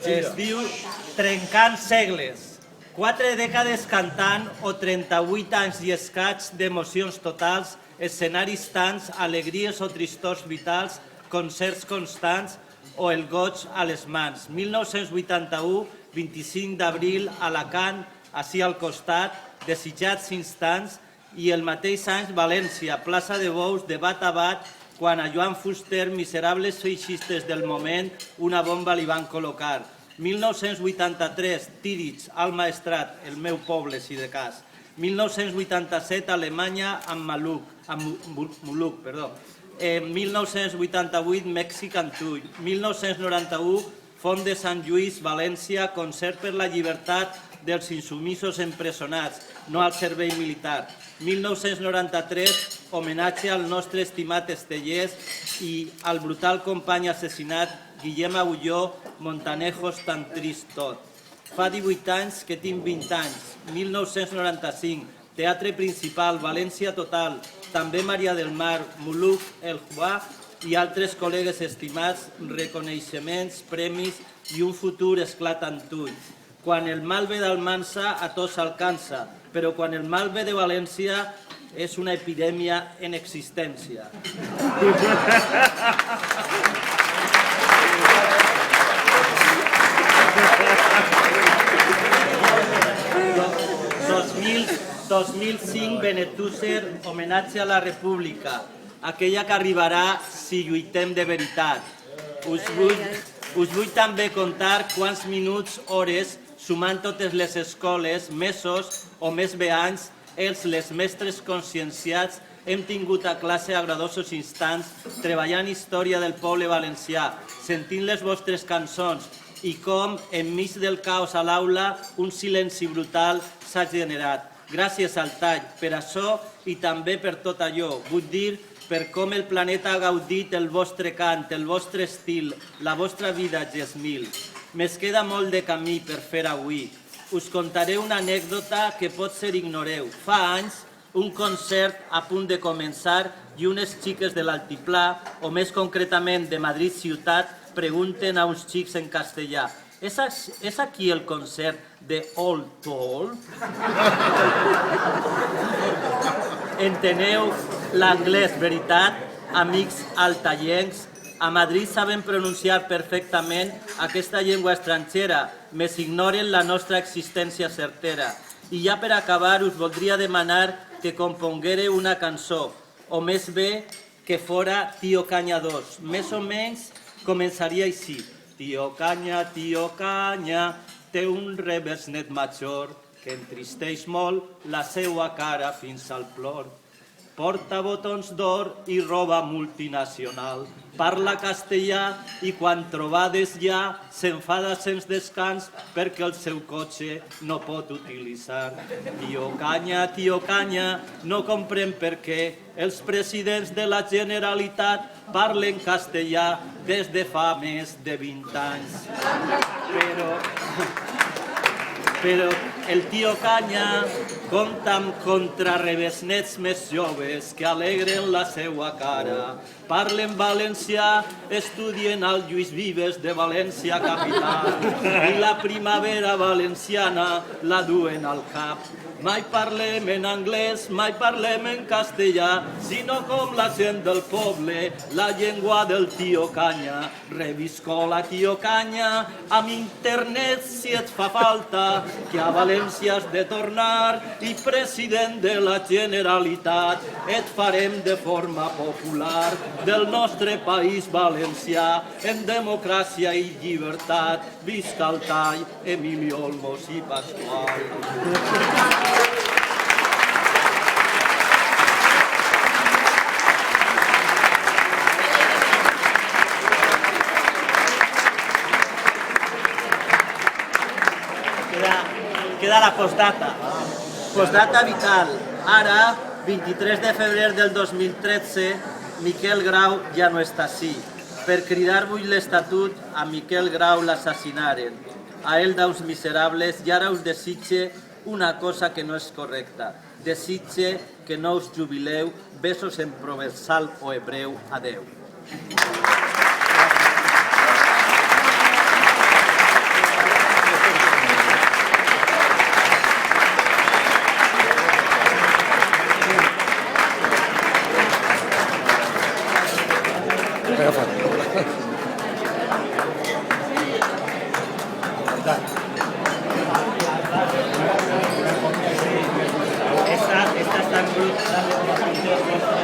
Es diu Trencant segles. 4 dècades cantant o 38 anys i escaig d'emocions totals, escenaris tants, alegries o tristors vitals, concerts constants o el goig a les mans. 1981, 25 d'abril, Alacant, ací al costat, desitjats instants, i el mateix any València, plaça de Bous, de bat a bat, quan a Joan Fuster, miserables feixistes del moment, una bomba li van col·locar. 1983, Tírig, al Maestrat, el meu poble, si de cas. 1987, Alemanya, amb Moluc. 1988, Mèxic, Antull. 1991, Font de Sant Lluís, València, concert per la llibertat dels insumisos empresonats, no al servei militar. 1993, homenatge al nostre estimat Estellers i al brutal company assassinat Guillem Agulló, Montanejos, tan trist tot. Fa 18 anys que tinc 20 anys. 1995, Teatre Principal, València Total, també Maria del Mar, Moluc, El Juà i altres col·legues estimats, reconeixements, premis i un futur esclat en tull. Quan el mal ve d'Almansa, a tots s'alcança, però quan el mal ve de València és una epidèmia en existència. En 2005, Benetússer, homenatge a la República, aquella que arribarà si lluitem de veritat. Us vull també contar quants minuts, hores, sumant totes les escoles, mesos o més bé anys, les mestres conscienciats, hem tingut a classe agradosos instants, treballant història del poble valencià, sentint les vostres cançons i com, enmig del caos a l'aula, un silenci brutal s'ha generat. Gràcies al tall, per això i també per tot allò. Vull dir, per com el planeta ha gaudit el vostre cant, el vostre estil, la vostra vida, Gesmil. Me'n queda molt de camí per fer avui. Us contaré una anècdota que potser ignoreu. Fa anys, un concert a punt de començar i unes xiques de l'Altiplà, o més concretament de Madrid ciutat, pregunten a uns xics en castellà: ¿Es aquí el concert de All Tall? Enteneu l'anglès, veritat, amics altallencs? A Madrid saben pronunciar perfectament aquesta llengua estrangera, més ignoren la nostra existència certera. I ja per acabar us voldria demanar que componguéreu una cançó, o més bé que fora Tio Canya 2. Més o menys començaria així. Tio Canya, té un revers net major que entristeix molt la seua cara fins al plor. Porta botons d'or i roba multinacional, parla castellà i quan trobades ja s'enfada sense descans perquè el seu cotxe no pot utilitzar. Tio Canya, no comprèn per què els presidents de la Generalitat parlen castellà des de fa més de 20 anys. Però el tio Canya compta amb contrarrebesnets més joves que alegren la seua cara. Parlen valencià, estudien al Lluís Vives de València capital i la primavera valenciana la duen al cap. Mai parlem en anglès, mai parlem en castellà, sinó com la gent del poble, la llengua del tio Canya. Reviscola, tio Canya, amb internet si et fa falta, que a València has de tornar i president de la Generalitat et farem de forma popular del nostre país valencià en democràcia i llibertat. Visca el tall, Emilio Olmos i Pasqual. Queda la postdata. Postdata vital. Ara, 23 de febrer del 2013, Miquel Grau ja no està així. Per cridar-vos l'estatut, a Miquel Grau l'assassinaren. A ell dels miserables, i ara us desitge una cosa que no és correcta. Desitge que no us jubileu. Besos en provençal o hebreu. Adeu. Esta está en bruta.